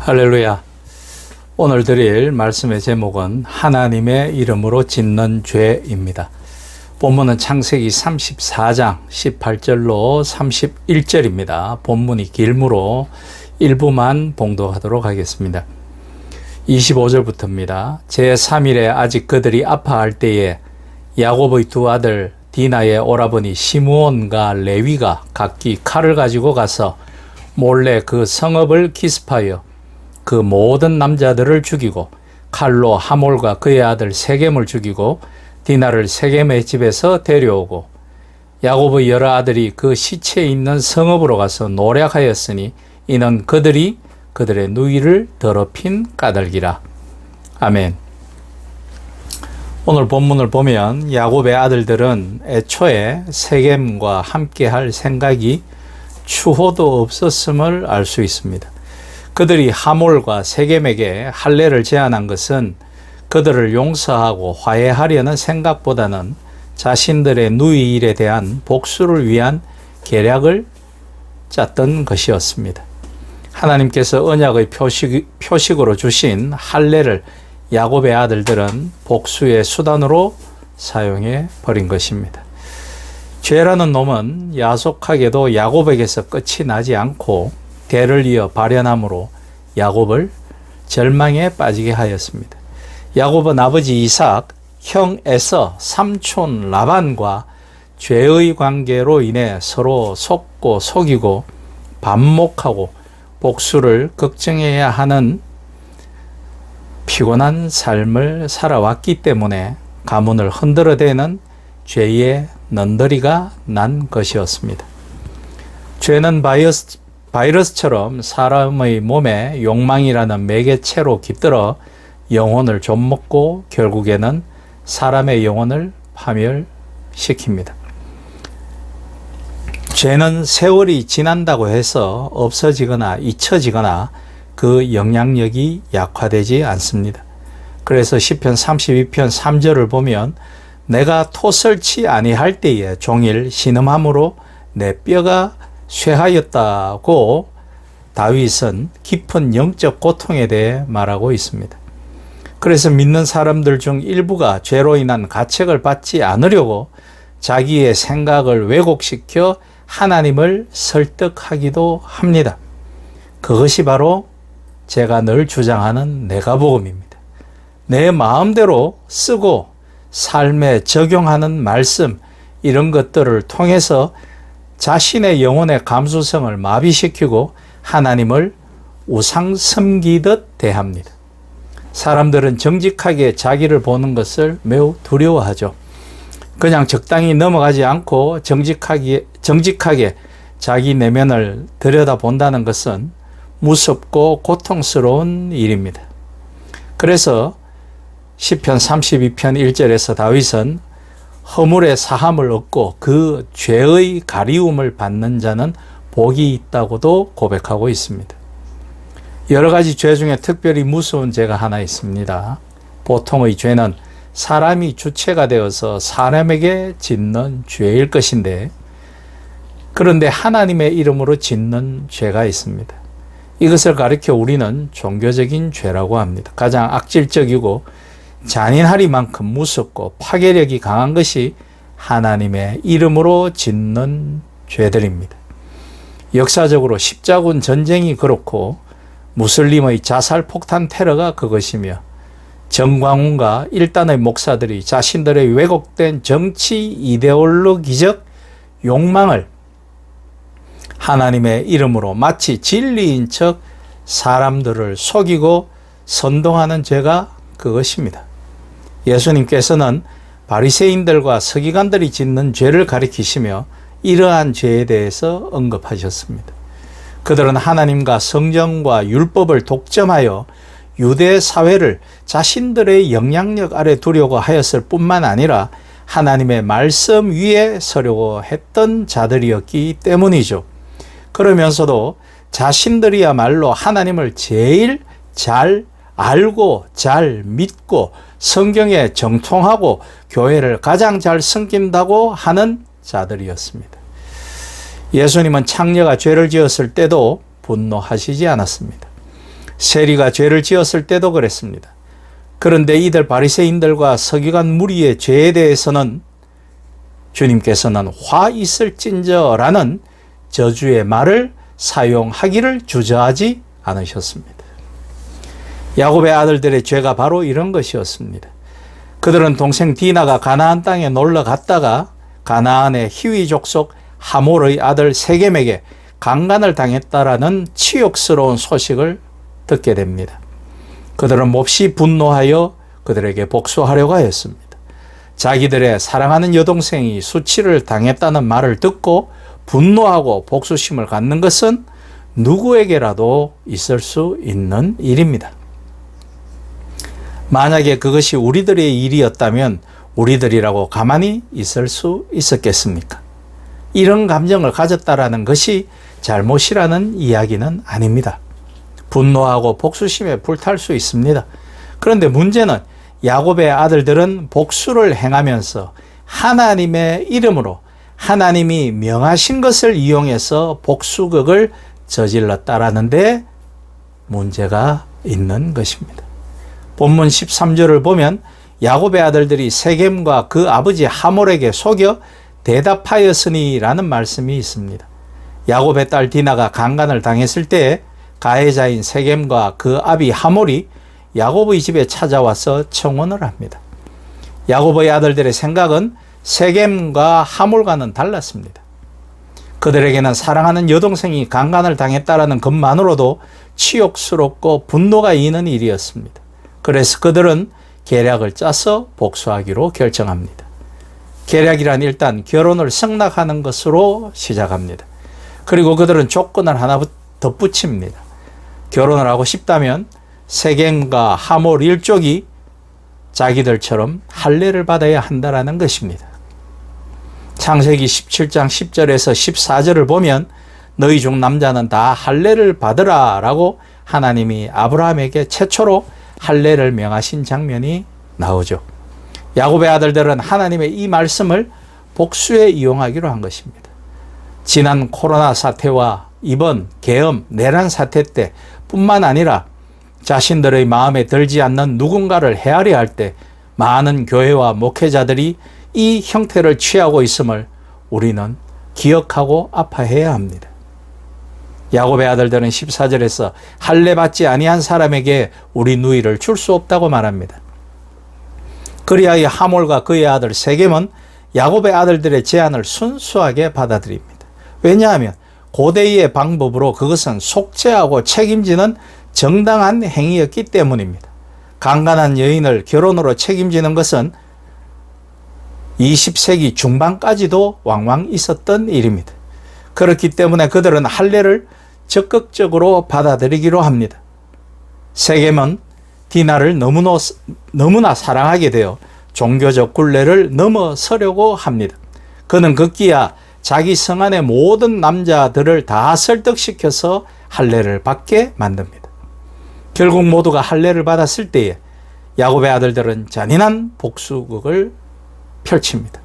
할렐루야. 오늘 드릴 말씀의 제목은 하나님의 이름으로 짓는 죄입니다. 본문은 창세기 34장 18절로 31절입니다. 본문이 길므로 일부만 봉독하도록 하겠습니다. 25절부터입니다. 제3일에 아직 그들이 아파할 때에 야곱의 두 아들 디나의 오라버니 시므온과 레위가 각기 칼을 가지고 가서 몰래 그 성읍을 기습하여 그 모든 남자들을 죽이고 칼로 하몰과 그의 아들 세겜을 죽이고 디나를 세겜의 집에서 데려오고 야곱의 여러 아들이 그 시체에 있는 성읍으로 가서 노략하였으니 이는 그들이 그들의 누이를 더럽힌 까닭이라. 아멘. 오늘 본문을 보면 야곱의 아들들은 애초에 세겜과 함께할 생각이 추호도 없었음을 알 수 있습니다. 그들이 하몰과 세겜에게 할례를 제안한 것은 그들을 용서하고 화해하려는 생각보다는 자신들의 누이 일에 대한 복수를 위한 계략을 짰던 것이었습니다. 하나님께서 언약의 표식으로 주신 할례를 야곱의 아들들은 복수의 수단으로 사용해 버린 것입니다. 죄라는 놈은 야속하게도 야곱에게서 끝이 나지 않고 대를 이어 발현함으로 야곱을 절망에 빠지게 하였습니다. 야곱은 아버지 이삭, 형 에서, 삼촌 라반과 죄의 관계로 인해 서로 속고 속이고 반목하고 복수를 걱정해야 하는 피곤한 삶을 살아왔기 때문에 가문을 흔들어대는 죄의 넌더리가 난 것이었습니다. 죄는 바이러스처럼 사람의 몸에 욕망이라는 매개체로 깃들어 영혼을 좀먹고 결국에는 사람의 영혼을 파멸시킵니다. 죄는 세월이 지난다고 해서 없어지거나 잊혀지거나 그 영향력이 약화되지 않습니다. 그래서 시편 32편 3절을 보면 내가 토설치 아니할 때에 종일 신음함으로 내 뼈가 쇠하였다고 다윗은 깊은 영적 고통에 대해 말하고 있습니다. 그래서 믿는 사람들 중 일부가 죄로 인한 가책을 받지 않으려고 자기의 생각을 왜곡시켜 하나님을 설득하기도 합니다. 그것이 바로 제가 늘 주장하는 내가복음입니다. 내 마음대로 쓰고 삶에 적용하는 말씀, 이런 것들을 통해서 자신의 영혼의 감수성을 마비시키고 하나님을 우상 섬기듯 대합니다. 사람들은 정직하게 자기를 보는 것을 매우 두려워하죠. 그냥 적당히 넘어가지 않고 정직하게 자기 내면을 들여다본다는 것은 무섭고 고통스러운 일입니다. 그래서 시편 32편 1절에서 다윗은 허물의 사함을 얻고 그 죄의 가리움을 받는 자는 복이 있다고도 고백하고 있습니다. 여러 가지 죄 중에 특별히 무서운 죄가 하나 있습니다. 보통의 죄는 사람이 주체가 되어서 사람에게 짓는 죄일 것인데, 그런데 하나님의 이름으로 짓는 죄가 있습니다. 이것을 가리켜 우리는 종교적인 죄라고 합니다. 가장 악질적이고 잔인하리만큼 무섭고 파괴력이 강한 것이 하나님의 이름으로 짓는 죄들입니다. 역사적으로 십자군 전쟁이 그렇고 무슬림의 자살 폭탄 테러가 그것이며 정광훈과 일단의 목사들이 자신들의 왜곡된 정치 이데올로기적 욕망을 하나님의 이름으로 마치 진리인 척 사람들을 속이고 선동하는 죄가 그것입니다. 예수님께서는 바리새인들과 서기관들이 짓는 죄를 가리키시며 이러한 죄에 대해서 언급하셨습니다. 그들은 하나님과 성경과 율법을 독점하여 유대 사회를 자신들의 영향력 아래 두려고 하였을 뿐만 아니라 하나님의 말씀 위에 서려고 했던 자들이었기 때문이죠. 그러면서도 자신들이야말로 하나님을 제일 잘 알고 잘 믿고 성경에 정통하고 교회를 가장 잘 섬긴다고 하는 자들이었습니다. 예수님은 창녀가 죄를 지었을 때도 분노하시지 않았습니다. 세리가 죄를 지었을 때도 그랬습니다. 그런데 이들 바리새인들과 서기관 무리의 죄에 대해서는 주님께서는 화 있을진저라는 저주의 말을 사용하기를 주저하지 않으셨습니다. 야곱의 아들들의 죄가 바로 이런 것이었습니다. 그들은 동생 디나가 가나안 땅에 놀러 갔다가 가나안의 히위 족속 하몰의 아들 세겜에게 강간을 당했다라는 치욕스러운 소식을 듣게 됩니다. 그들은 몹시 분노하여 그들에게 복수하려고 하였습니다. 자기들의 사랑하는 여동생이 수치를 당했다는 말을 듣고 분노하고 복수심을 갖는 것은 누구에게라도 있을 수 있는 일입니다. 만약에 그것이 우리들의 일이었다면 우리들이라고 가만히 있을 수 있었겠습니까? 이런 감정을 가졌다라는 것이 잘못이라는 이야기는 아닙니다. 분노하고 복수심에 불탈 수 있습니다. 그런데 문제는 야곱의 아들들은 복수를 행하면서 하나님의 이름으로 하나님이 명하신 것을 이용해서 복수극을 저질렀다라는 데 문제가 있는 것입니다. 본문 13절을 보면 야곱의 아들들이 세겜과 그 아버지 하몰에게 속여 대답하였으니라는 말씀이 있습니다. 야곱의 딸 디나가 강간을 당했을 때 가해자인 세겜과 그 아비 하몰이 야곱의 집에 찾아와서 청혼을 합니다. 야곱의 아들들의 생각은 세겜과 하몰과는 달랐습니다. 그들에게는 사랑하는 여동생이 강간을 당했다라는 것만으로도 치욕스럽고 분노가 이는 일이었습니다. 그래서 그들은 계략을 짜서 복수하기로 결정합니다. 계략이란 일단 결혼을 승낙하는 것으로 시작합니다. 그리고 그들은 조건을 하나 덧붙입니다. 결혼을 하고 싶다면 세겜과 하몰 일족이 자기들처럼 할례를 받아야 한다라는 것입니다. 창세기 17장 10절에서 14절을 보면 너희 중 남자는 다 할례를 받으라 라고 하나님이 아브라함에게 최초로 할례를 명하신 장면이 나오죠. 야곱의 아들들은 하나님의 이 말씀을 복수에 이용하기로 한 것입니다. 지난 코로나 사태와 이번 계엄, 내란 사태 때 뿐만 아니라 자신들의 마음에 들지 않는 누군가를 헤아려 할 때 많은 교회와 목회자들이 이 형태를 취하고 있음을 우리는 기억하고 아파해야 합니다. 야곱의 아들들은 14절에서 할례 받지 아니한 사람에게 우리 누이를 줄 수 없다고 말합니다. 그리하여 하몰과 그의 아들 세겜은 야곱의 아들들의 제안을 순수하게 받아들입니다. 왜냐하면 고대의 방법으로 그것은 속죄하고 책임지는 정당한 행위였기 때문입니다. 강간한 여인을 결혼으로 책임지는 것은 20세기 중반까지도 왕왕 있었던 일입니다. 그렇기 때문에 그들은 할례를 적극적으로 받아들이기로 합니다. 세겜은 디나를 너무나 사랑하게 되어 종교적 굴레를 넘어서려고 합니다. 그는 급기야 자기 성안의 모든 남자들을 다 설득시켜서 할례를 받게 만듭니다. 결국 모두가 할례를 받았을 때에 야곱의 아들들은 잔인한 복수극을 펼칩니다.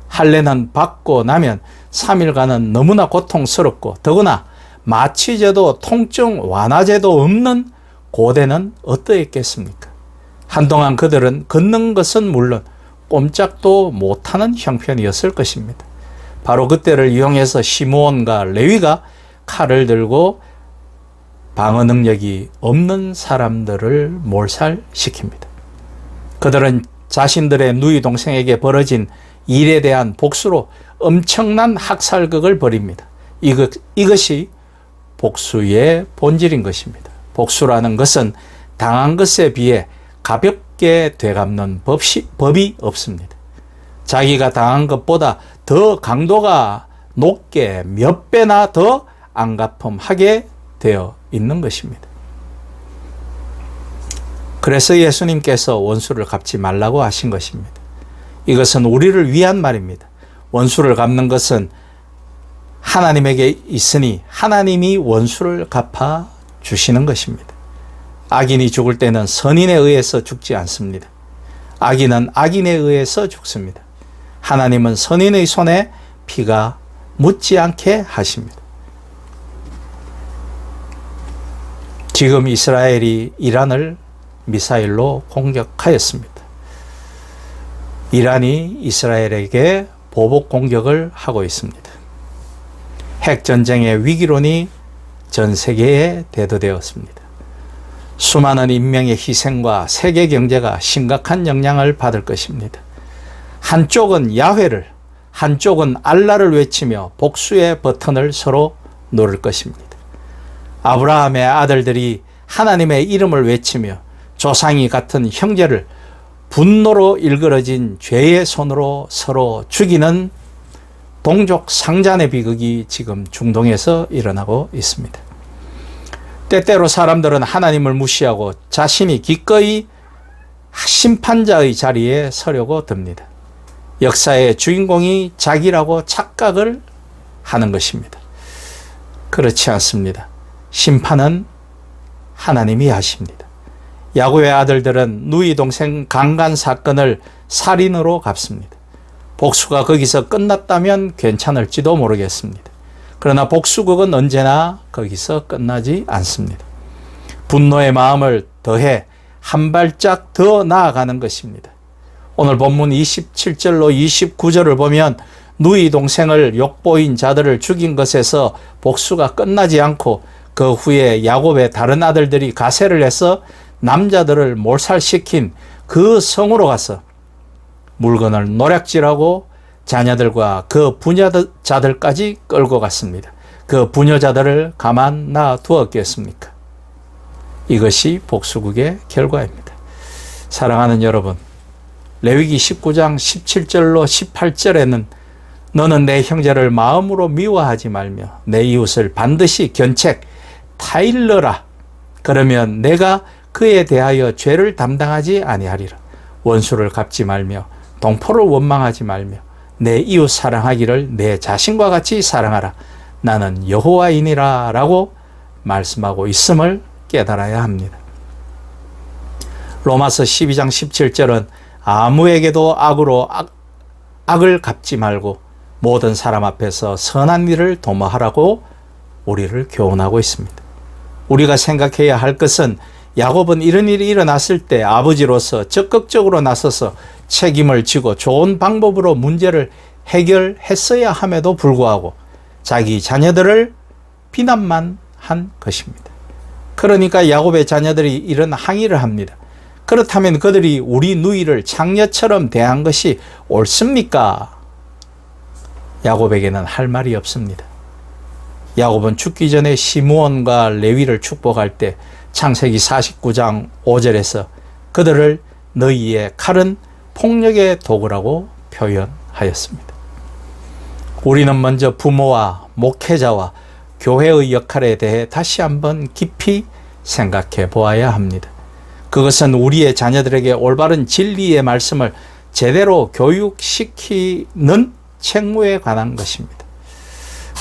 할례는 받고 나면 3일간은 너무나 고통스럽고 더구나 마취제도 통증 완화제도 없는 고대는 어떠했겠습니까? 한동안 그들은 걷는 것은 물론 꼼짝도 못하는 형편이었을 것입니다. 바로 그때를 이용해서 시므온과 레위가 칼을 들고 방어 능력이 없는 사람들을 몰살시킵니다. 그들은 자신들의 누이 동생에게 벌어진 일에 대한 복수로 엄청난 학살극을 벌입니다. 이것이 복수의 본질인 것입니다. 복수라는 것은 당한 것에 비해 가볍게 되갚는 법이 없습니다. 자기가 당한 것보다 더 강도가 높게 몇 배나 더 안갚음하게 되어 있는 것입니다. 그래서 예수님께서 원수를 갚지 말라고 하신 것입니다. 이것은 우리를 위한 말입니다. 원수를 갚는 것은 하나님에게 있으니 하나님이 원수를 갚아 주시는 것입니다. 악인이 죽을 때는 선인에 의해서 죽지 않습니다. 악인은 악인에 의해서 죽습니다. 하나님은 선인의 손에 피가 묻지 않게 하십니다. 지금 이스라엘이 이란을 미사일로 공격하였습니다. 이란이 이스라엘에게 보복 공격을 하고 있습니다. 핵전쟁의 위기론이 전 세계에 대두되었습니다. 수많은 인명의 희생과 세계 경제가 심각한 영향을 받을 것입니다. 한쪽은 야훼를, 한쪽은 알라를 외치며 복수의 버튼을 서로 누를 것입니다. 아브라함의 아들들이 하나님의 이름을 외치며 조상이 같은 형제를 분노로 일그러진 죄의 손으로 서로 죽이는 동족 상잔의 비극이 지금 중동에서 일어나고 있습니다. 때때로 사람들은 하나님을 무시하고 자신이 기꺼이 심판자의 자리에 서려고 듭니다. 역사의 주인공이 자기라고 착각을 하는 것입니다. 그렇지 않습니다. 심판은 하나님이 하십니다. 야곱의 아들들은 누이 동생 강간 사건을 살인으로 갚습니다. 복수가 거기서 끝났다면 괜찮을지도 모르겠습니다. 그러나 복수극은 언제나 거기서 끝나지 않습니다. 분노의 마음을 더해 한 발짝 더 나아가는 것입니다. 오늘 본문 27절로 29절을 보면 누이 동생을 욕보인 자들을 죽인 것에서 복수가 끝나지 않고 그 후에 야곱의 다른 아들들이 가세를 해서 남자들을 몰살시킨 그 성으로 가서 물건을 노략질하고 자녀들과 그 부녀자들까지 끌고 갔습니다. 그 부녀자들을 가만 놔두었겠습니까? 이것이 복수극의 결과입니다. 사랑하는 여러분, 레위기 19장 17절로 18절에는 너는 내 형제를 마음으로 미워하지 말며 내 이웃을 반드시 견책 타일러라. 그러면 내가 그에 대하여 죄를 담당하지 아니하리라. 원수를 갚지 말며 동포를 원망하지 말며 내 이웃 사랑하기를 내 자신과 같이 사랑하라. 나는 여호와이니라 라고 말씀하고 있음을 깨달아야 합니다. 로마서 12장 17절은 아무에게도 악으로 악을 갚지 말고 모든 사람 앞에서 선한 일을 도모하라고 우리를 교훈하고 있습니다. 우리가 생각해야 할 것은 야곱은 이런 일이 일어났을 때 아버지로서 적극적으로 나서서 책임을 지고 좋은 방법으로 문제를 해결했어야 함에도 불구하고 자기 자녀들을 비난만 한 것입니다. 그러니까 야곱의 자녀들이 이런 항의를 합니다. 그렇다면 그들이 우리 누이를 장녀처럼 대한 것이 옳습니까? 야곱에게는 할 말이 없습니다. 야곱은 죽기 전에 시므온과 레위를 축복할 때 창세기 49장 5절에서 그들을 너희의 칼은 폭력의 도구라고 표현하였습니다. 우리는 먼저 부모와 목회자와 교회의 역할에 대해 다시 한번 깊이 생각해 보아야 합니다. 그것은 우리의 자녀들에게 올바른 진리의 말씀을 제대로 교육시키는 책무에 관한 것입니다.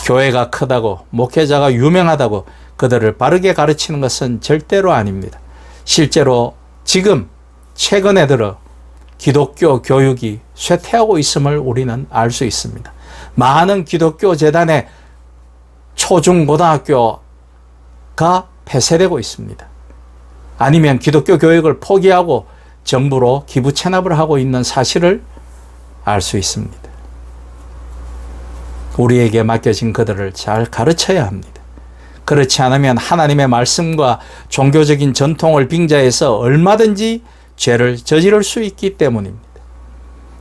교회가 크다고 목회자가 유명하다고 그들을 바르게 가르치는 것은 절대로 아닙니다. 실제로 지금 최근에 들어 기독교 교육이 쇠퇴하고 있음을 우리는 알 수 있습니다. 많은 기독교 재단의 초중고등학교가 폐쇄되고 있습니다. 아니면 기독교 교육을 포기하고 정부로 기부 체납을 하고 있는 사실을 알 수 있습니다. 우리에게 맡겨진 그들을 잘 가르쳐야 합니다. 그렇지 않으면 하나님의 말씀과 종교적인 전통을 빙자해서 얼마든지 죄를 저지를 수 있기 때문입니다.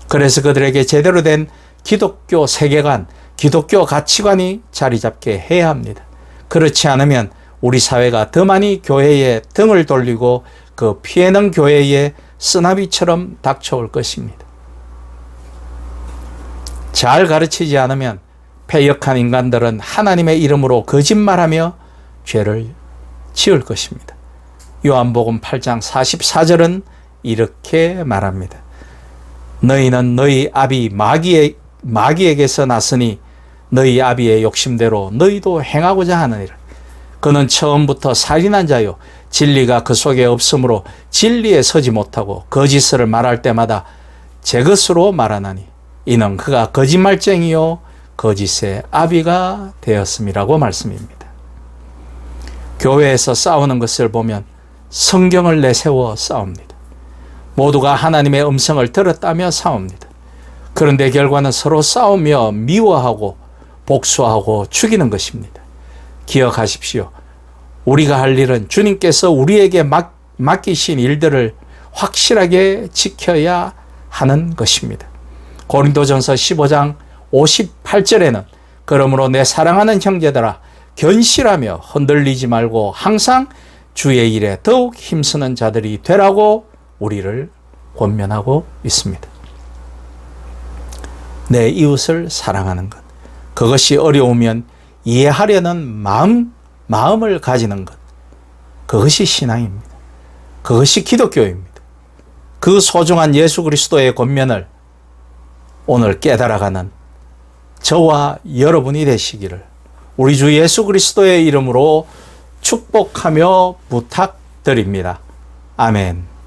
그래서 그들에게 제대로 된 기독교 세계관, 기독교 가치관이 자리 잡게 해야 합니다. 그렇지 않으면 우리 사회가 더 많이 교회에 등을 돌리고 그 피해는 교회에 쓰나미처럼 닥쳐올 것입니다. 잘 가르치지 않으면 패역한 인간들은 하나님의 이름으로 거짓말하며 죄를 지을 것입니다. 요한복음 8장 44절은 이렇게 말합니다. 너희는 너희 아비 마귀에게서 났으니 너희 아비의 욕심대로 너희도 행하고자 하느니라. 그는 처음부터 살인한 자요 진리가 그 속에 없으므로 진리에 서지 못하고 거짓을 말할 때마다 제 것으로 말하나니 이는 그가 거짓말쟁이요 거짓의 아비가 되었음이라고 말씀입니다. 교회에서 싸우는 것을 보면 성경을 내세워 싸웁니다. 모두가 하나님의 음성을 들었다며 싸웁니다. 그런데 결과는 서로 싸우며 미워하고 복수하고 죽이는 것입니다. 기억하십시오. 우리가 할 일은 주님께서 우리에게 맡기신 일들을 확실하게 지켜야 하는 것입니다. 고린도전서 15장 58절에는 그러므로 내 사랑하는 형제들아 견실하며 흔들리지 말고 항상 주의 일에 더욱 힘쓰는 자들이 되라고 우리를 권면하고 있습니다. 내 이웃을 사랑하는 것, 그것이 어려우면 이해하려는 마음을 가지는 것, 그것이 신앙입니다. 그것이 기독교입니다. 그 소중한 예수 그리스도의 권면을 오늘 깨달아가는 저와 여러분이 되시기를 우리 주 예수 그리스도의 이름으로 축복하며 부탁드립니다. 아멘.